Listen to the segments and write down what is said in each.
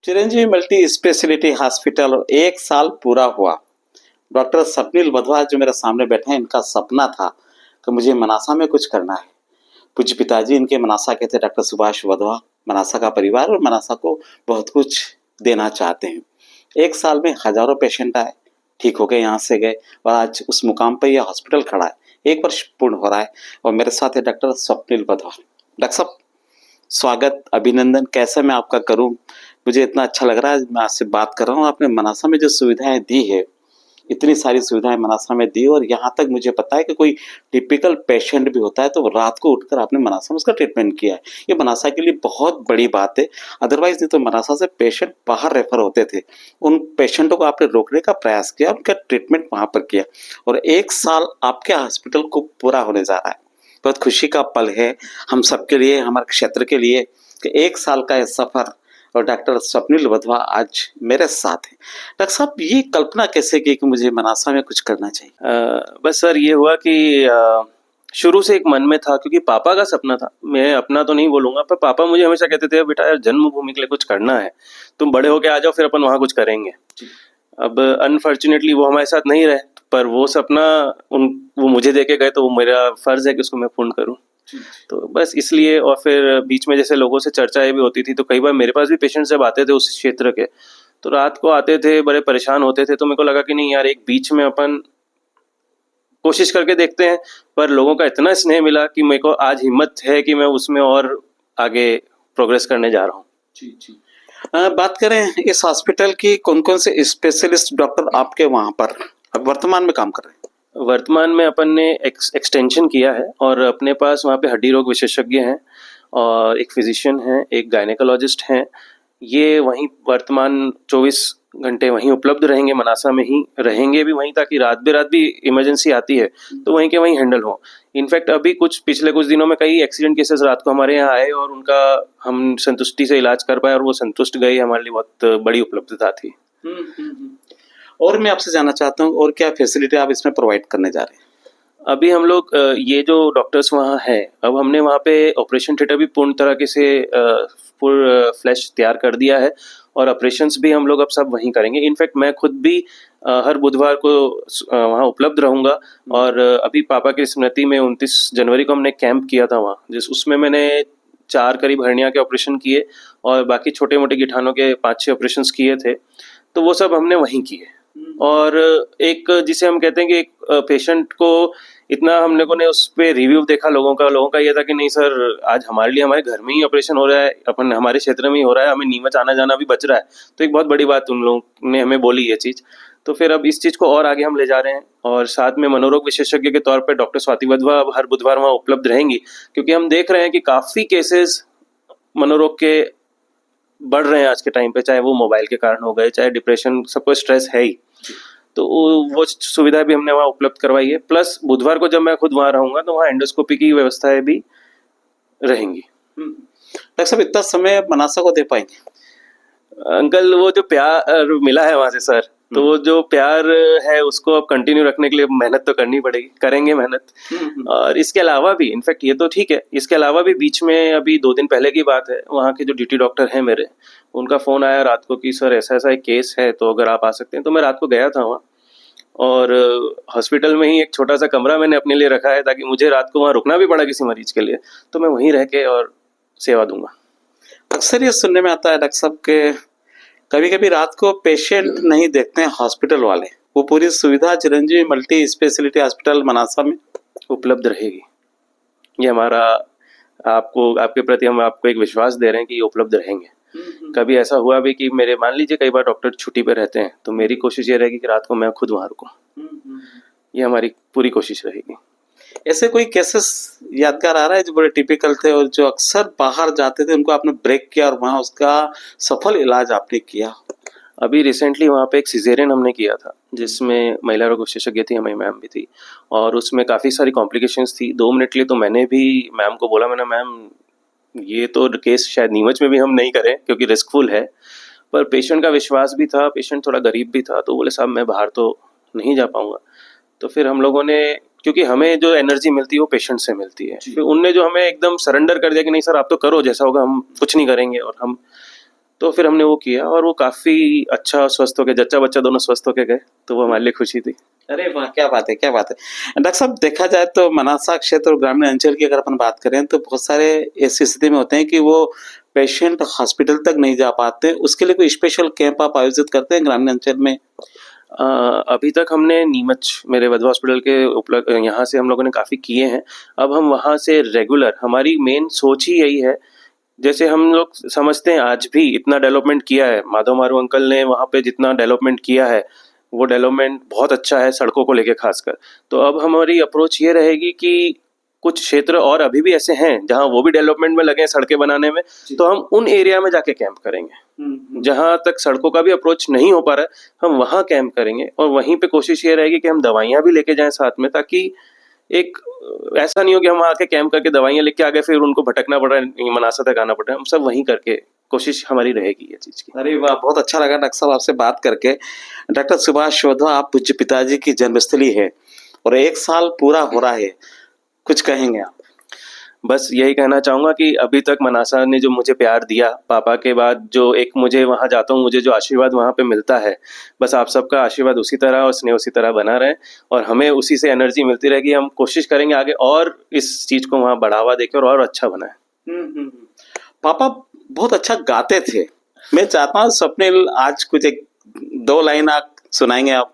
Chiranjeevi multi speciality hospital और 1 साल पूरा हुआ। डॉक्टर स्वप्निल वधवा जो मेरे सामने बैठे हैं, इनका सपना था कि मुझे मनासा में कुछ करना है। पूज्य पिताजी इनके मनासा के थे, डॉक्टर सुभाष वधवा। मनासा का परिवार और मनासा को बहुत कुछ देना चाहते हैं। 1 साल में हजारों पेशेंट आए, ठीक हो गए, यहाँ से गए और आज उस मुकाम पर यह हॉस्पिटल खड़ा है। 1 वर्ष पूर्ण हो रहा है और मेरे साथ है डॉक्टर स्वप्निल वधवा। डॉक्टर साहब, स्वागत, अभिनंदन। कैसे मैं आपका करूं? मुझे इतना अच्छा लग रहा है, मैं आपसे बात कर रहा हूं। आपने मनासा में जो सुविधाएं दी है, इतनी सारी सुविधाएं मनासा में दी, और यहाँ तक मुझे पता है कि कोई टिपिकल पेशेंट भी होता है तो रात को उठकर आपने मनासा में उसका ट्रीटमेंट किया है। ये मनासा के लिए बहुत बड़ी बात है। अदरवाइज नहीं तो मनासा से पेशेंट बाहर रेफर होते थे। उन पेशेंटों को आपने रोकने का प्रयास किया, उनका ट्रीटमेंट वहां पर किया, और 1 साल आपके हॉस्पिटल को पूरा होने जा रहा है। बहुत खुशी का पल है हम सबके लिए, हमारे क्षेत्र के लिए, कि 1 साल का यह सफर, और डॉक्टर स्वप्निल वधवा आज मेरे साथ हैं। डॉक्टर साहब, ये कल्पना कैसे की कि मुझे मनासा में कुछ करना चाहिए? बस सर, ये हुआ कि शुरू से एक मन में था, क्योंकि पापा का सपना था। मैं अपना तो नहीं बोलूंगा, पर पापा मुझे हमेशा कहते थे, बेटा यार जन्मभूमि के लिए कुछ करना है, तुम बड़े होके आ जाओ, फिर अपन वहां कुछ करेंगे। अब अनफॉर्चुनेटली वो हमारे साथ नहीं रहे, पर वो सपना वो मुझे देके गए, तो वो मेरा फर्ज है कि उसको मैं पूर्ण करूं। तो बस इसलिए, और फिर बीच में जैसे लोगों से चर्चाएं भी होती थी, तो कई बार मेरे पास भी पेशेंट जब आते थे उस क्षेत्र के, तो रात को आते थे, बड़े परेशान होते थे। तो मेरे को लगा कि नहीं यार, एक बीच में अपन कोशिश करके देखते हैं। पर लोगों का इतना स्नेह मिला कि मेरे को आज हिम्मत है कि मैं उसमें और आगे प्रोग्रेस करने जा रहा हूँ। जी। बात करें इस हॉस्पिटल की, कौन कौन से स्पेशलिस्ट डॉक्टर आपके वहां पर अब वर्तमान में काम कर रहे हैं? वर्तमान में अपन ने एक्सटेंशन किया है, और अपने पास वहाँ पे हड्डी रोग विशेषज्ञ हैं, और एक फिजिशियन है, एक गायनेकोलॉजिस्ट हैं। ये वहीं वर्तमान 24 घंटे वहीं उपलब्ध रहेंगे, मनासा में ही रहेंगे भी वहीं, ताकि रात भी इमरजेंसी आती है तो वहीं के वहीं हैंडल हो। इनफैक्ट अभी पिछले कुछ दिनों में कई एक्सीडेंट केसेस रात को हमारे यहाँ आए, और उनका हम संतुष्टि से इलाज कर पाए, और वो संतुष्ट गए। हमारे लिए बहुत बड़ी उपलब्धता थी। और मैं आपसे जानना चाहता हूँ, और क्या फैसिलिटी आप इसमें प्रोवाइड करने जा रहे हैं? अभी हम लोग ये जो डॉक्टर्स वहाँ हैं, अब हमने वहाँ पे ऑपरेशन थिएटर भी पूर्ण तरीके से फुल फ्लैश तैयार कर दिया है, और ऑपरेशंस भी हम लोग अब सब वहीं करेंगे। इनफैक्ट मैं खुद भी हर बुधवार को वहाँ उपलब्ध रहूँगा। और अभी पापा की स्मृति में 29 जनवरी को हमने कैंप किया था वहाँ, उसमें मैंने 4 करीब हर्निया के ऑपरेशन किए, और बाकी छोटे मोटे गिठानों के 5-6 ऑपरेशन किए थे। तो वो सब हमने वहीं किए। और एक जिसे हम कहते हैं कि एक पेशेंट को इतना हम लोगों ने उस पर रिव्यू देखा लोगों का ये था कि नहीं सर, आज हमारे लिए हमारे घर में ही ऑपरेशन हो रहा है, अपन हमारे क्षेत्र में ही हो रहा है, हमें नीमच आना जाना भी बच रहा है। तो एक बहुत बड़ी बात उन लोगों ने हमें बोली ये चीज़। तो फिर अब इस चीज़ को और आगे हम ले जा रहे हैं, और साथ में मनोरोग विशेषज्ञ के तौर पर डॉक्टर स्वाति वधवा अब हर बुधवार वहाँ उपलब्ध रहेंगी, क्योंकि हम देख रहे हैं कि काफ़ी केसेस मनोरोग के बढ़ रहे हैं आज के टाइम पे, चाहे वो मोबाइल के कारण हो गए, चाहे डिप्रेशन, सबको स्ट्रेस है ही। तो वो सुविधा भी हमने वहाँ उपलब्ध करवाई है। प्लस बुधवार को जब मैं खुद वहाँ रहूँगा, तो वहाँ एंडोस्कोपी की व्यवस्थाएं भी रहेंगी। डॉक्टर साहब, इतना समय मनासा को दे पाएंगे? अंकल, वो जो प्यार मिला है वहाँ से सर, तो वो जो प्यार है उसको अब कंटिन्यू रखने के लिए मेहनत तो करनी पड़ेगी, करेंगे मेहनत। और इसके अलावा भी, इनफैक्ट ये तो ठीक है, इसके अलावा भी बीच में अभी 2 दिन पहले की बात है, वहाँ के जो ड्यूटी डॉक्टर हैं मेरे, उनका फ़ोन आया रात को कि सर ऐसा ऐसा एक केस है, तो अगर आप आ सकते हैं। तो मैं रात को गया था वहाँ, और हॉस्पिटल में ही एक छोटा सा कमरा मैंने अपने लिए रखा है, ताकि मुझे रात को वहाँ रुकना भी पड़ा किसी मरीज के लिए, तो मैं वहीं रह के और सेवा दूंगा। अक्सर ये सुनने में आता है डॉक्टर साहब के कभी कभी रात को पेशेंट नहीं देखते हैं हॉस्पिटल वाले, वो पूरी सुविधा Chiranjeevi multi speciality hospital Manasa में उपलब्ध रहेगी। ये हमारा आपके प्रति हम आपको एक विश्वास दे रहे हैं कि ये उपलब्ध रहेंगे। कभी ऐसा हुआ भी कि मेरे, मान लीजिए कई बार डॉक्टर छुट्टी पे रहते हैं, तो मेरी कोशिश ये रहेगी कि रात को मैं खुद वहाँ रुकूँ। ये हमारी पूरी कोशिश रहेगी। ऐसे कोई केसेस यादगार आ रहा है जो बड़े टिपिकल थे और जो अक्सर बाहर जाते थे, उनको आपने ब्रेक किया और वहाँ उसका सफल इलाज आपने किया? अभी रिसेंटली वहाँ पे एक सिजेरियन हमने किया था, जिसमें महिला रोग विशेषज्ञ थी, हमारी मैम भी थी, और उसमें काफ़ी सारी कॉम्प्लिकेशंस थी। 2 मिनट के लिए तो मैंने भी मैम को बोला, मैंने मैम ये तो केस शायद नीमच में भी हम नहीं करें, क्योंकि रिस्कफुल है। पर पेशेंट का विश्वास भी था, पेशेंट थोड़ा गरीब भी था, तो बोले साहब मैं बाहर तो नहीं जा पाऊँगा। तो फिर हम लोगों ने, क्योंकि हमें जो एनर्जी मिलती है वो पेशेंट से मिलती है, फिर उनने जो हमें एकदम सरेंडर कर दिया कि नहीं सर आप तो करो, जैसा होगा हम कुछ नहीं करेंगे। और हम तो फिर हमने वो किया और वो काफ़ी अच्छा स्वस्थ हो गए, जच्चा बच्चा दोनों स्वस्थ होके गए, तो वो हमारे लिए खुशी थी। अरे वाह, क्या बात है, क्या बात है। डॉक्टर साहब, देखा जाए तो मनासा क्षेत्र और ग्रामीण अंचल की अगर अपन बात करें तो बहुत सारे ऐसी स्थिति में होते हैं कि वो पेशेंट हॉस्पिटल तक नहीं जा पाते, उसके लिए कोई स्पेशल कैंप आप आयोजित करते हैं ग्रामीण अंचल में? अ, अभी तक हमने नीमच मेरे वधवा हॉस्पिटल के उपलब्ध यहाँ से हम लोगों ने काफ़ी किए हैं। अब हम वहाँ से रेगुलर, हमारी मेन सोच ही यही है, जैसे हम लोग समझते हैं आज भी इतना डेवलपमेंट किया है, माधव मारू अंकल ने वहाँ पे जितना डेवलपमेंट किया है, वो डेवलपमेंट बहुत अच्छा है सड़कों को लेके खासकर। तो अब हमारी अप्रोच ये रहेगी कि कुछ क्षेत्र और अभी भी ऐसे हैं जहाँ वो भी डेवलपमेंट में लगे हैं सड़कें बनाने में, तो हम उन एरिया में जाके कैंप करेंगे। जहाँ तक सड़कों का भी अप्रोच नहीं हो पा रहा है, हम वहाँ कैंप करेंगे और वहीं पे कोशिश ये रहेगी कि हम दवाइयाँ भी लेके जाएं साथ में, ताकि एक ऐसा नहीं हो कि हम आके कैंप करके दवाइयाँ लेके आ गए फिर उनको भटकना पड़ रहा है, मनासा तक आना पड़ रहा है। हम सब वहीं करके कोशिश हमारी रहेगी ये चीज़ की। अरे वाह, बहुत अच्छा लगा डॉक्टर साहब आपसे बात करके। डॉक्टर सुभाष वधवा, आप पूज्य पिताजी की जन्मस्थली है और 1 साल पूरा हो रहा है, कुछ कहेंगे आप? बस यही कहना चाहूँगा कि अभी तक मनासा ने जो मुझे प्यार दिया, पापा के बाद जो एक मुझे वहाँ जाता हूँ, मुझे जो आशीर्वाद वहाँ पे मिलता है, बस आप सबका आशीर्वाद उसी तरह और स्नेह उसी तरह बना रहे और हमें उसी से एनर्जी मिलती रहेगी। हम कोशिश करेंगे आगे और इस चीज़ को वहाँ बढ़ावा देकर और अच्छा बनाएं। पापा बहुत अच्छा गाते थे। मैं चाहता हूँ स्वप्निल आज कुछ 1-2 लाइन आप सुनाएंगे आप?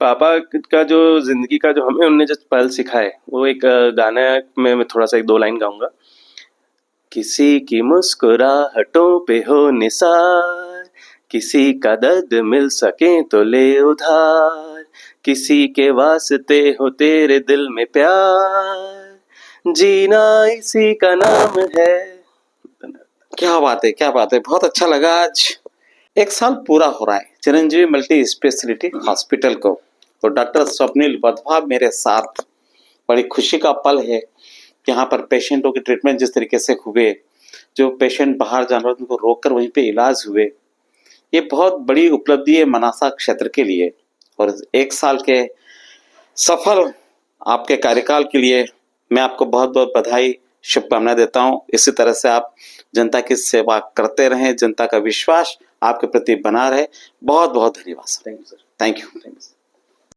पापा का जो जिंदगी का जो हमें उन्होंने जो पल सिखाए, वो एक गाना में मैं थोड़ा सा 1-2 लाइन गाऊंगा। किसी की मुस्कुराहटों पे हो निसार, किसी का दर्द मिल सके तो ले उधार, किसी के वास्ते हो तेरे दिल में प्यार, जीना इसी का नाम है। क्या बात है, क्या बात है, बहुत अच्छा लगा। आज 1 साल पूरा हो रहा है चिरंजीवी मल्टी स्पेशलिटी हॉस्पिटल को, तो डॉक्टर स्वप्निल वधवा मेरे साथ। बड़ी खुशी का पल है, यहाँ पर पेशेंटों के ट्रीटमेंट जिस तरीके से हुए, जो पेशेंट बाहर जाना उनको रोककर वहीं पे इलाज हुए, ये बहुत बड़ी उपलब्धि है मनासा क्षेत्र के लिए। और 1 साल के सफल आपके कार्यकाल के लिए मैं आपको बहुत बहुत बधाई, शुभकामनाएं देता हूं। इसी तरह से आप जनता की सेवा करते रहें, जनता का विश्वास आपके प्रति बना रहे। बहुत बहुत धन्यवाद sir. Thank you sir. Thank you.